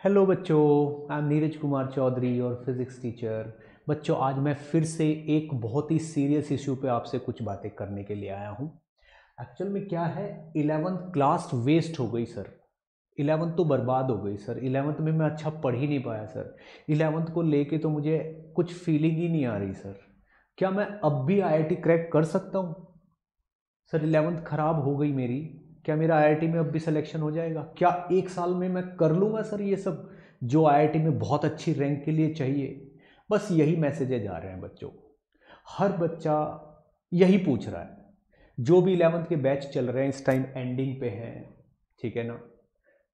Hello बच्चों, I am Neeraj Kumar Chaudhary और physics teacher. बच्चों, आज मैं फिर से एक बहुत ही सीरियस इशू पे आपसे कुछ बातें करने के लिए आया हूँ। एक्चुअल में क्या है, 11th क्लास वेस्ट हो गई सर। 11th तो बर्बाद हो गई सर। 11th में मैं अच्छा पढ़ ही नहीं पाया सर। 11th को लेके तो मुझे कुछ फीलिंग ही नहीं आ रही सर। क्या मैं अब भी आईआईटी क्रैक कर सकता हूँ सर? 11th खराब हो गई मेरी। क्या मेरा आईआईटी में अब भी सिलेक्शन हो जाएगा? क्या एक साल में मैं कर लूँगा सर ये सब जो आईआईटी में बहुत अच्छी रैंक के लिए चाहिए? बस यही मैसेजेज आ रहे हैं बच्चों। हर बच्चा यही पूछ रहा है। जो भी 11th के बैच चल रहे हैं इस टाइम एंडिंग पे हैं, ठीक है ना?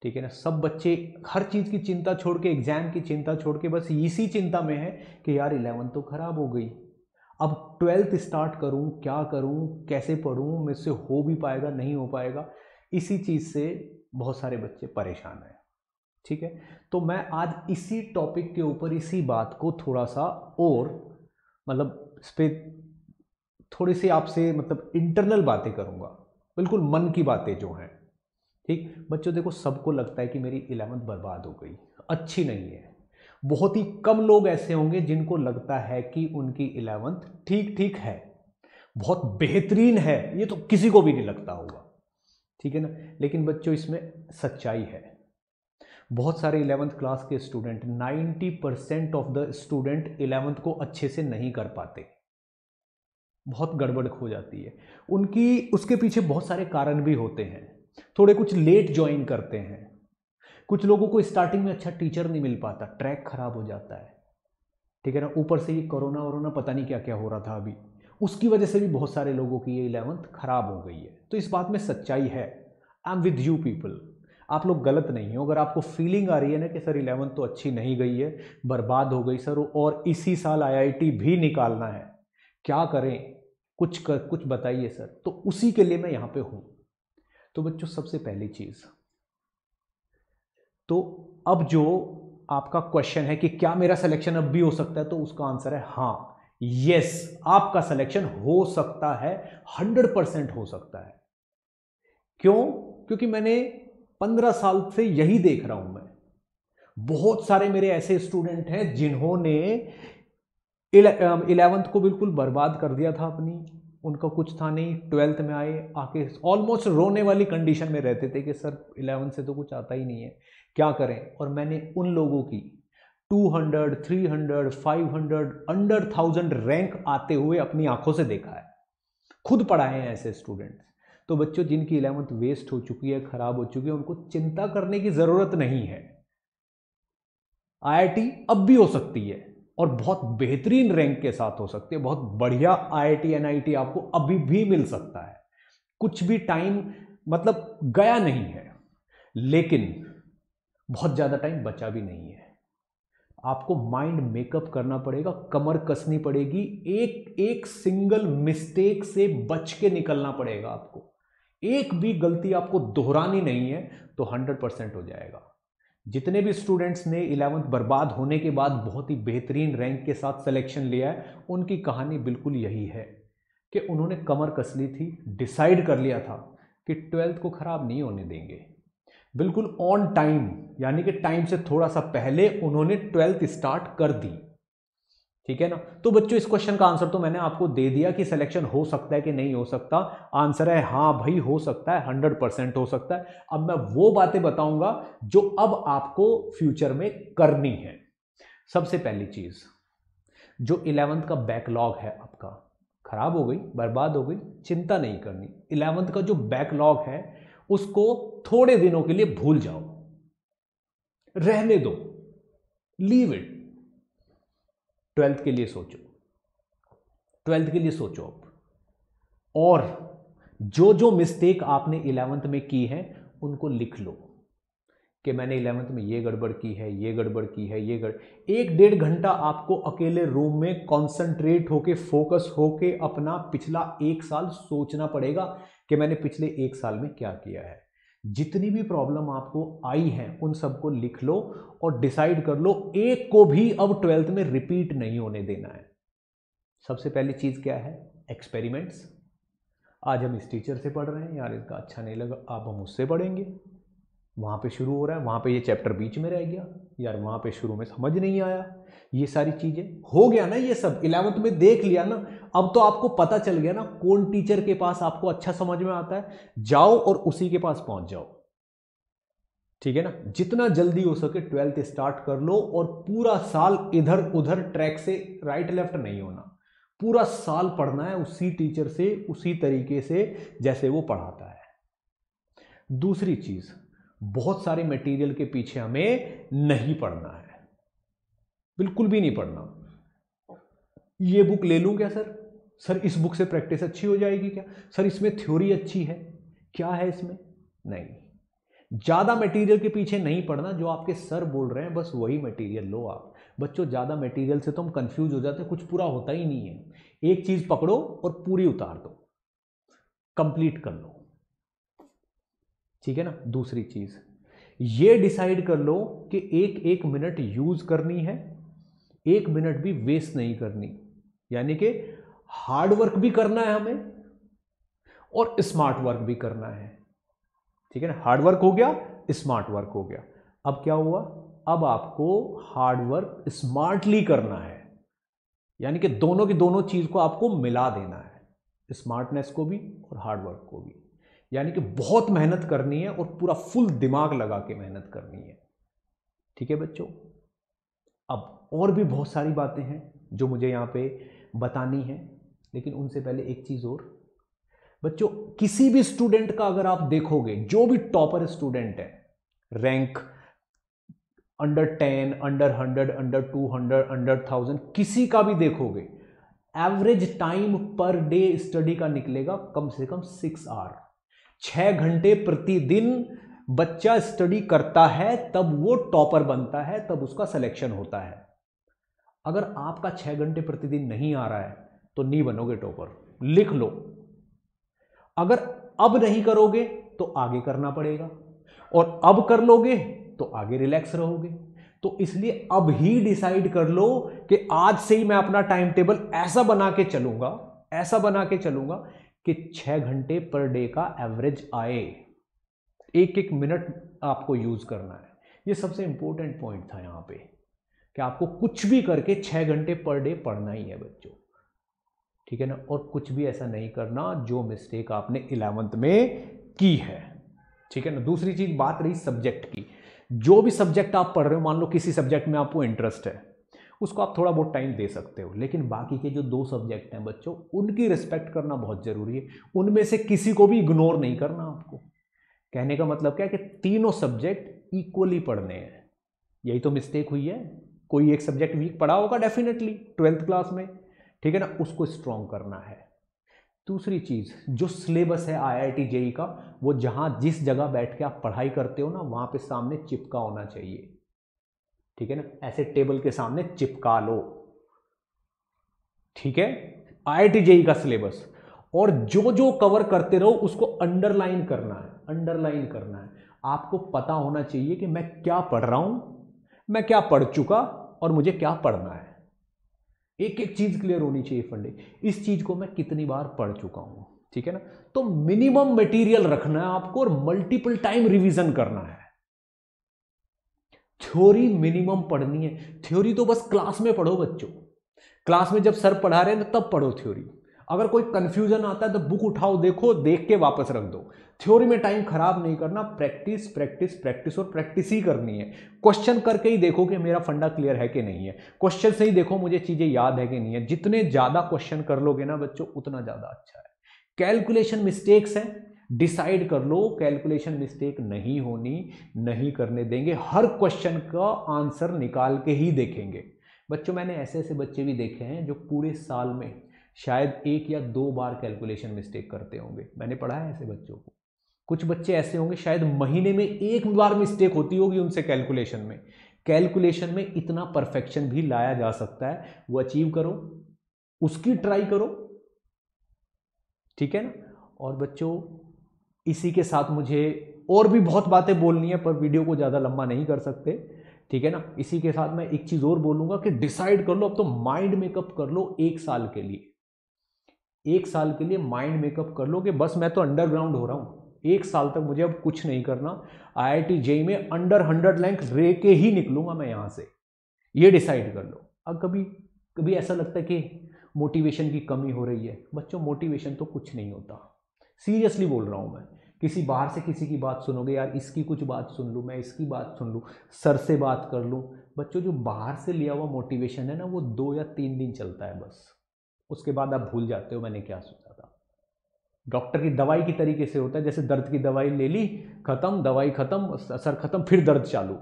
ठीक है ना? सब बच्चे हर चीज़ की चिंता छोड़ के, एग्जाम की चिंता छोड़ के बस इसी चिंता में है कि यार 11th तो खराब हो गई, अब 12th स्टार्ट करूं, क्या करूं, कैसे पढूं, मुझसे हो भी पाएगा नहीं हो पाएगा। इसी चीज़ से बहुत सारे बच्चे परेशान हैं। ठीक है, तो मैं आज इसी टॉपिक के ऊपर, इसी बात को थोड़ा सा और मतलब इस पे थोड़ी सी आपसे मतलब इंटरनल बातें करूंगा, बिल्कुल मन की बातें जो हैं। ठीक बच्चों, देखो, सबको लगता है कि मेरी 11th बर्बाद हो गई, अच्छी नहीं है। बहुत ही कम लोग ऐसे होंगे जिनको लगता है कि उनकी 11th ठीक ठीक है, बहुत बेहतरीन है। ये तो किसी को भी नहीं लगता होगा, ठीक है ना? लेकिन बच्चों, इसमें सच्चाई है। बहुत सारे 11th क्लास के student, 90% of the student 11th को अच्छे से नहीं कर पाते। बहुत गड़बड़ हो जाती है उनकी। उसके पीछे बहुत सारे कारण भी होते हैं। थोड़े कुछ लेट ज्वाइन करते हैं, कुछ लोगों को स्टार्टिंग में अच्छा टीचर नहीं मिल पाता, ट्रैक खराब हो जाता है, ठीक है ना? ऊपर से ये कोरोना वोरोना पता नहीं क्या क्या हो रहा था अभी, उसकी वजह से भी बहुत सारे लोगों की ये 11th खराब हो गई है। तो इस बात में सच्चाई है। I am with you people, आप लोग गलत नहीं हो। अगर आपको फीलिंग आ रही है ना कि सर 11th तो अच्छी नहीं गई है, बर्बाद हो गई सर, और इसी साल आईआईटी भी निकालना है, क्या करें, कुछ बताइए सर, तो उसी के लिए मैं यहाँ पे हूँ। तो बच्चों, सबसे पहली चीज़ तो, अब जो आपका क्वेश्चन है कि क्या मेरा सिलेक्शन अब भी हो सकता है, तो उसका आंसर है हाँ, यस, आपका सिलेक्शन हो सकता है, 100% हो सकता है। क्यों? क्योंकि मैंने 15 साल से यही देख रहा हूं मैं। बहुत सारे मेरे ऐसे स्टूडेंट हैं जिन्होंने 11th को बिल्कुल बर्बाद कर दिया था अपनी, उनका कुछ था नहीं, 12th में आए, आके ऑलमोस्ट रोने वाली कंडीशन में रहते थे कि सर 11th से तो कुछ आता ही नहीं है, क्या करें। और मैंने उन लोगों की 200, 300, 500, अंडर 1000 रैंक आते हुए अपनी आंखों से देखा है, खुद पढ़ाए हैं ऐसे स्टूडेंट्स। तो बच्चों, जिनकी 11th वेस्ट हो चुकी है, खराब हो चुकी है, उनको चिंता करने की जरूरत नहीं है। आईआईटी अब भी हो सकती है, और बहुत बेहतरीन रैंक के साथ हो सकती है। बहुत बढ़िया आईआईटी एनआईटी आपको अभी भी मिल सकता है। कुछ भी टाइम मतलब गया नहीं है, लेकिन बहुत ज्यादा टाइम बचा भी नहीं है। आपको माइंड मेकअप करना पड़ेगा, कमर कसनी पड़ेगी, एक एक सिंगल मिस्टेक से बच के निकलना पड़ेगा आपको। एक भी गलती आपको दोहरानी नहीं है, तो 100% हो जाएगा। जितने भी स्टूडेंट्स ने 11th बर्बाद होने के बाद बहुत ही बेहतरीन रैंक के साथ सिलेक्शन लिया है, उनकी कहानी बिल्कुल यही है कि उन्होंने कमर कस ली थी, डिसाइड कर लिया था कि 12th को खराब नहीं होने देंगे। बिल्कुल ऑन टाइम, यानी कि टाइम से थोड़ा सा पहले उन्होंने 12th स्टार्ट कर दी, ठीक है ना? तो बच्चों, इस क्वेश्चन का आंसर तो मैंने आपको दे दिया कि सिलेक्शन हो सकता है कि नहीं हो सकता। आंसर है हाँ भाई, हो सकता है, 100% हो सकता है। अब मैं वो बातें बताऊंगा जो अब आपको फ्यूचर में करनी है। सबसे पहली चीज, जो 11th का बैकलॉग है आपका, खराब हो गई, बर्बाद हो गई, चिंता नहीं करनी। 11th का जो बैकलॉग है उसको थोड़े दिनों के लिए भूल जाओ, रहने दो, लीव इट। 12th के लिए सोचो, 12th के लिए सोचो अब। और जो जो मिस्टेक आपने 11th में की है उनको लिख लो कि मैंने 11th में ये गड़बड़ की है, ये गड़बड़ की है, ये एक 1.5 घंटा आपको अकेले रूम में कॉन्सेंट्रेट होके, फोकस होके अपना पिछला 1 साल सोचना पड़ेगा कि मैंने पिछले 1 साल में क्या किया है। जितनी भी प्रॉब्लम आपको आई है उन सबको लिख लो और डिसाइड कर लो, एक को भी अब 12th में रिपीट नहीं होने देना है। सबसे पहली चीज क्या है? एक्सपेरिमेंट्स। आज हम इस टीचर से पढ़ रहे हैं, यार इसका अच्छा नहीं लगा, अब हम उससे पढ़ेंगे। वहाँ पे शुरू हो रहा है, वहाँ पे ये चैप्टर बीच में रह गया, यार वहाँ पे शुरू में समझ नहीं आया, ये सारी चीज़ें हो गया ना। ये सब 11th में देख लिया ना, अब तो आपको पता चल गया ना कौन टीचर के पास आपको अच्छा समझ में आता है, जाओ और उसी के पास पहुंच जाओ, ठीक है ना। जितना जल्दी हो सके 12th स्टार्ट कर लो और पूरा साल इधर उधर ट्रैक से राइट लेफ्ट नहीं होना, पूरा साल पढ़ना है उसी टीचर से, उसी तरीके से जैसे वो पढ़ाता है। दूसरी चीज, बहुत सारे मटेरियल के पीछे हमें नहीं पढ़ना है, बिल्कुल भी नहीं पढ़ना। ये बुक ले लूं क्या सर इस बुक से प्रैक्टिस अच्छी हो जाएगी क्या, सर इसमें थ्योरी अच्छी है, क्या है इसमें, नहीं। ज्यादा मटेरियल के पीछे नहीं पढ़ना, जो आपके सर बोल रहे हैं बस वही मटेरियल लो आप। बच्चों ज्यादा मटेरियल से तो हम कंफ्यूज हो जाते हैं, कुछ पूरा होता ही नहीं है। एक चीज पकड़ो और पूरी उतार दो, कंप्लीट कर लो, ठीक है ना। दूसरी चीज ये डिसाइड कर लो कि एक एक मिनट यूज करनी है, एक मिनट भी वेस्ट नहीं करनी, यानी कि हार्ड वर्क भी करना है हमें और स्मार्ट वर्क भी करना है, ठीक है ना। हार्ड वर्क हो गया, स्मार्ट वर्क हो गया। अब क्या हुआ, अब आपको हार्ड वर्क स्मार्टली करना है, यानी कि दोनों की दोनों चीज को आपको मिला देना है, स्मार्टनेस को भी और हार्ड वर्क को भी, यानी कि बहुत मेहनत करनी है और पूरा फुल दिमाग लगा के मेहनत करनी है, ठीक है बच्चों। अब और भी बहुत सारी बातें हैं जो मुझे यहाँ पे बतानी है, लेकिन उनसे पहले एक चीज और बच्चों, किसी भी स्टूडेंट का अगर आप देखोगे, जो भी टॉपर स्टूडेंट है, rank under 10, under 100, under 200, under 1000, किसी का भी देखोगे, average time per day study का निकलेगा कम से कम 6 आवर, 6 घंटे प्रतिदिन बच्चा स्टडी करता है, तब वो टॉपर बनता है, तब उसका सिलेक्शन होता है। अगर आपका 6 घंटे प्रतिदिन नहीं आ रहा है तो नहीं बनोगे टॉपर, लिख लो। अगर अब नहीं करोगे तो आगे करना पड़ेगा, और अब कर लोगे तो आगे रिलैक्स रहोगे। तो इसलिए अब ही डिसाइड कर लो कि आज से ही मैं अपना टाइम टेबल ऐसा बना के चलूंगा, ऐसा बना के चलूंगा कि 6 घंटे पर डे का एवरेज आए, एक एक मिनट आपको यूज करना है। ये सबसे इंपॉर्टेंट पॉइंट था यहां पे, कि आपको कुछ भी करके 6 घंटे पर डे पढ़ना ही है बच्चों, ठीक है ना। और कुछ भी ऐसा नहीं करना जो मिस्टेक आपने 11th में की है, ठीक है ना। दूसरी चीज, बात रही सब्जेक्ट की, जो भी सब्जेक्ट आप पढ़ रहे हो, मान लो किसी सब्जेक्ट में आपको इंटरेस्ट है, उसको आप थोड़ा बहुत टाइम दे सकते हो, लेकिन बाकी के जो 2 सब्जेक्ट हैं बच्चों, उनकी रिस्पेक्ट करना बहुत जरूरी है। उनमें से किसी को भी इग्नोर नहीं करना आपको। कहने का मतलब क्या है कि तीनों सब्जेक्ट इक्वली पढ़ने हैं। यही तो मिस्टेक हुई है, कोई एक सब्जेक्ट वीक पढ़ा होगा डेफिनेटली 12th क्लास में, ठीक है ना, उसको स्ट्रॉन्ग करना है। दूसरी चीज, जो सिलेबस है IIT JEE का, वो जहां जिस जगह बैठ के आप पढ़ाई करते हो ना, वहां पे सामने चिपका होना चाहिए, ठीक है ना, ऐसे टेबल के सामने चिपका लो, ठीक है। IIT JEE का सिलेबस, और जो जो कवर करते रहो उसको अंडरलाइन करना है, अंडरलाइन करना है। आपको पता होना चाहिए कि मैं क्या पढ़ रहा हूं, मैं क्या पढ़ चुका और मुझे क्या पढ़ना है। एक एक चीज क्लियर होनी चाहिए फंडे, इस चीज को मैं कितनी बार पढ़ चुका हूं, ठीक है ना। तो मिनिमम मटेरियल रखना है आपको और मल्टीपल टाइम रिवीजन करना है। थ्योरी मिनिमम पढ़नी है, थ्योरी तो बस क्लास में पढ़ो बच्चों, क्लास में जब सर पढ़ा रहे हैं तब पढ़ो थ्योरी। अगर कोई कंफ्यूजन आता है तो बुक उठाओ, देखो, देख के वापस रख दो। थ्योरी में टाइम खराब नहीं करना, प्रैक्टिस प्रैक्टिस प्रैक्टिस और प्रैक्टिस ही करनी है। क्वेश्चन करके ही देखो कि मेरा फंडा क्लियर है कि नहीं है, क्वेश्चन से ही देखो मुझे चीजें याद है कि नहीं है। जितने ज्यादा क्वेश्चन कर लोगे ना बच्चों, उतना ज्यादा अच्छा है। कैलकुलेशन मिस्टेक्स है, डिसाइड कर लो कैलकुलेशन मिस्टेक नहीं होनी, नहीं करने देंगे, हर क्वेश्चन का आंसर निकाल के ही देखेंगे। बच्चों मैंने ऐसे ऐसे बच्चे भी देखे हैं जो पूरे साल में शायद 1 या 2 बार कैलकुलेशन मिस्टेक करते होंगे, मैंने पढ़ा है ऐसे बच्चों को। कुछ बच्चे ऐसे होंगे शायद महीने में 1 बार मिस्टेक होती होगी उनसे कैलकुलेशन में। कैलकुलेशन में इतना परफेक्शन भी लाया जा सकता है, वो अचीव करो, उसकी ट्राई करो, ठीक है ना। और बच्चों इसी के साथ मुझे और भी बहुत बातें बोलनी है, पर वीडियो को ज्यादा लंबा नहीं कर सकते, ठीक है ना। इसी के साथ मैं एक चीज और बोलूंगा कि डिसाइड कर लो, अब तो माइंड मेकअप कर लो 1 साल के लिए, 1 साल के लिए माइंड मेकअप कर लो कि बस मैं तो अंडरग्राउंड हो रहा हूं, 1 साल तक मुझे अब कुछ नहीं करना, IIT JEE में अंडर 100 रैंक रे के ही निकलूंगा मैं यहाँ से, ये डिसाइड कर लो। अब कभी कभी ऐसा लगता है कि मोटिवेशन की कमी हो रही है, बच्चों मोटिवेशन तो कुछ नहीं होता, सीरियसली बोल रहा हूँ मैं। किसी बाहर से किसी की बात सुनोगे, यार इसकी कुछ बात सुन लूँ, मैं इसकी बात सुन लूँ, सर से बात कर लूँ, बच्चों जो बाहर से लिया हुआ मोटिवेशन है ना, वो 2 या 3 दिन चलता है बस, उसके बाद आप भूल जाते हो मैंने क्या सोचा था। डॉक्टर की दवाई की तरीके से होता है, जैसे दर्द की दवाई ले ली, खत्म, दवाई खत्म, असर खत्म, फिर दर्द चालू,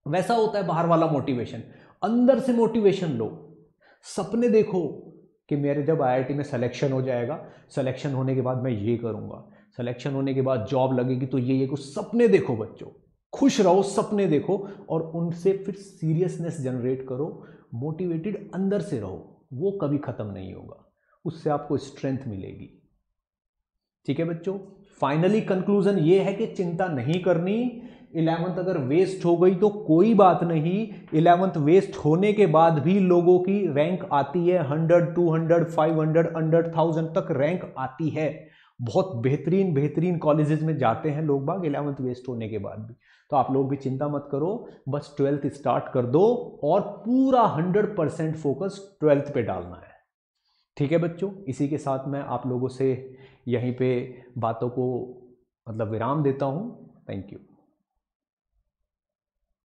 वैसा होता है बाहर वाला मोटिवेशन। अंदर से मोटिवेशन लो, सपने देखो कि मेरे जब IIT में सिलेक्शन हो जाएगा, सिलेक्शन होने के बाद मैं ये करूंगा, सिलेक्शन होने के बाद जॉब लगेगी तो ये कुछ सपने देखो बच्चों, खुश रहो, सपने देखो, और उनसे फिर सीरियसनेस जनरेट करो, मोटिवेटेड अंदर से रहो, वो कभी खत्म नहीं होगा, उससे आपको स्ट्रेंथ मिलेगी। ठीक है बच्चों, फाइनली कंक्लूजन ये है कि चिंता नहीं करनी। 11th अगर वेस्ट हो गई तो कोई बात नहीं, 11th वेस्ट होने के बाद भी लोगों की रैंक आती है 100, 200, 500, अंडर 1000 तक रैंक आती है। बहुत बेहतरीन बेहतरीन कॉलेजेस में जाते हैं लोग बाग 11th वेस्ट होने के बाद भी। तो आप लोग भी चिंता मत करो, बस 12th स्टार्ट कर दो और पूरा 100% फोकस 12th पे डालना है। ठीक है बच्चों, इसी के साथ मैं आप लोगों से यहीं पे बातों को मतलब विराम देता हूँ। Thank you.